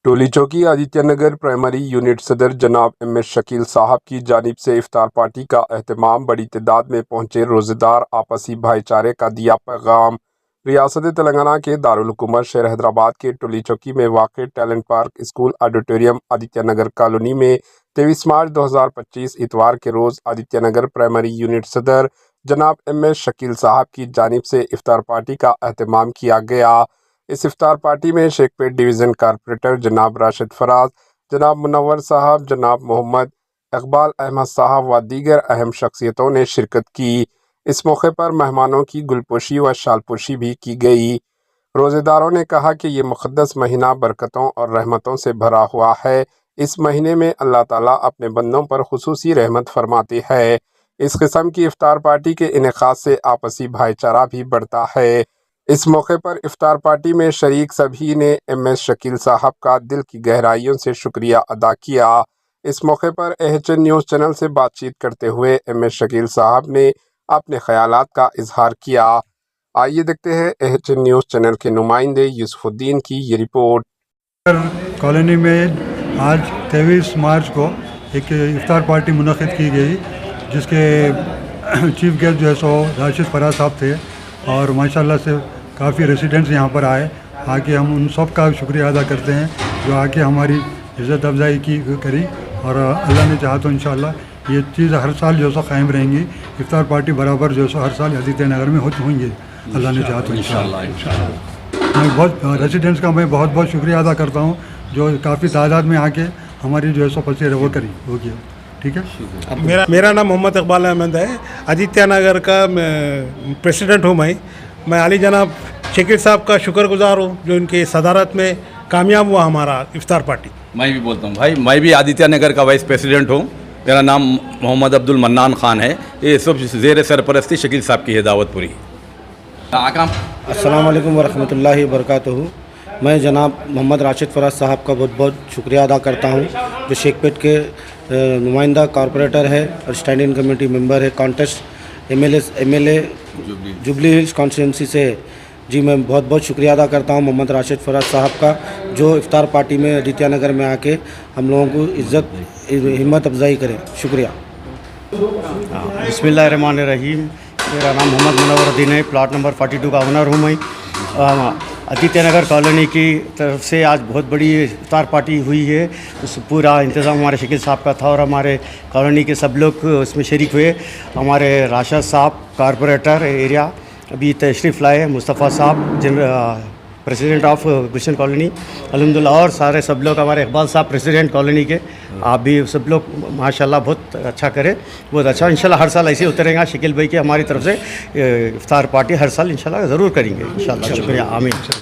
Toli Chowki Aditya Nagar primary unit صدر جناب MS Shakeel صاحب کی جانب سے افطار پارٹی کا اہتمام۔ بڑی تعداد میں پہنچے روزے دار آپسی بھائی چارے کا دیا پیغام۔ ریاست تلنگانہ کے دارالحکومت شہر حیدرآباد کے ٹولی چوکی میں واقع talent park school auditorium Aditya Nagar colony میں 23 مارچ 2025 اتوار کے روز آدتیہ نگر پرائمری یونٹ صدر جناب MS شکیل صاحب کی جانب سے افطار پارٹی کا اہتمام کیا گیا۔ اس افطار پارٹی میں شیخ پیٹ ڈویژن کارپوریٹر جناب راشد فراز، جناب منور صاحب، جناب محمد اقبال احمد صاحب و دیگر اہم شخصیتوں نے شرکت کی۔ اس موقع پر مہمانوں کی گلپوشی و شال پوشی بھی کی گئی۔ روزے داروں نے کہا کہ یہ مقدس مہینہ برکتوں اور رحمتوں سے بھرا ہوا ہے۔ اس مہینے میں اللہ تعالیٰ اپنے بندوں پر خصوصی رحمت فرماتی ہے۔ اس قسم کی افطار پارٹی کے انعقاد سے آپسی بھائی چارہ بھی بڑھتا ہے۔ اس موقع پر افطار پارٹی میں شریک سبھی نے MS شکیل صاحب کا دل کی گہرائیوں سے شکریہ ادا کیا۔ اس موقع پر AHN نیوز چینل سے بات چیت کرتے ہوئے MS شکیل صاحب نے اپنے خیالات کا اظہار کیا۔ آئیے دیکھتے ہیں AHN نیوز چینل کے نمائندے یوسف الدین کی یہ رپورٹ۔ کالونی میں آج 23 مارچ کو ایک افطار پارٹی منعقد کی گئی، جس کے چیف گیسٹ جو ہے سو راشد فراز صاحب تھے، اور ماشاءاللہ سے کافی ریسیڈنٹس یہاں پر آ کے ہم ان سب کا شکریہ ادا کرتے ہیں جو آ کے ہماری عزت افزائی کری، اور اللہ نے چاہا تو انشاءاللہ یہ چیز ہر سال جو سو قائم رہیں گی۔ افطار پارٹی برابر جو سو ہر سال آدتیہ نگر میں ہوں گے، اللہ نے چاہا تو انشاءاللہ۔ میں ریسیڈنٹس کا میں بہت بہت شکریہ ادا کرتا ہوں جو کافی تعداد میں آ کے ہماری جو ہے سو پسے وہ کری ہو گیا۔ ٹھیک ہے، میرا نام محمد اقبال احمد ہے، آدتیہ نگر کا پریسیڈنٹ ہوں۔ میں علی جناب شکیل صاحب کا شکر گزار ہوں جو ان کی صدارت میں کامیاب ہوا ہمارا افطار پارٹی۔ میں بھی بولتا ہوں بھائی، میں بھی آدتیہ نگر کا وائس پریسیڈنٹ ہوں۔ میرا نام محمد عبد المنان خان ہے۔ یہ سب زیر سرپرستی شکیل صاحب کی ہے دعوت پوری۔ السلام علیکم ورحمۃ اللہ وبرکاتہ۔ میں جناب محمد راشد فراز صاحب کا بہت بہت شکریہ ادا کرتا ہوں جو شیخ پیٹ کے نمائندہ کارپوریٹر ہے اور اسٹینڈنگ کمیٹی ممبر ہے، contest M L A Jubilee Hills constituency سے۔ جی میں بہت بہت شکریہ ادا کرتا ہوں محمد راشد فراز صاحب کا جو افطار پارٹی میں آدتیہ نگر میں آ کے ہم لوگوں کو عزت ہمت افزائی کرے۔ شکریہ۔ بسم اللہ الرحمن الرحیم۔ میرا نام محمد منور الدین ہے، پلاٹ نمبر 42 کا اونر ہوں میں۔ آدتیہ نگر کالونی کی طرف سے آج بہت بڑی افطار پارٹی ہوئی ہے، اس پورا انتظام ہمارے شکیل صاحب کا تھا اور ہمارے کالونی کے سب لوگ اس میں شریک ہوئے۔ ہمارے راشد صاحب کارپوریٹر ایریا ابھی تشریف لائے، مصطفیٰ صاحب پریسیڈنٹ آف گلشن کالونی الحمدللہ، اور سارے سب لوگ، ہمارے اقبال صاحب پریسیڈنٹ کالونی کے، آپ بھی سب لوگ ماشاءاللہ بہت اچھا کرے، بہت اچھا۔ انشاءاللہ ہر سال ایسے اترے گا شکیل بھائی کے ہماری طرف سے افطار پارٹی ہر سال انشاءاللہ ضرور کریں گے انشاءاللہ۔ شکریہ، آمین۔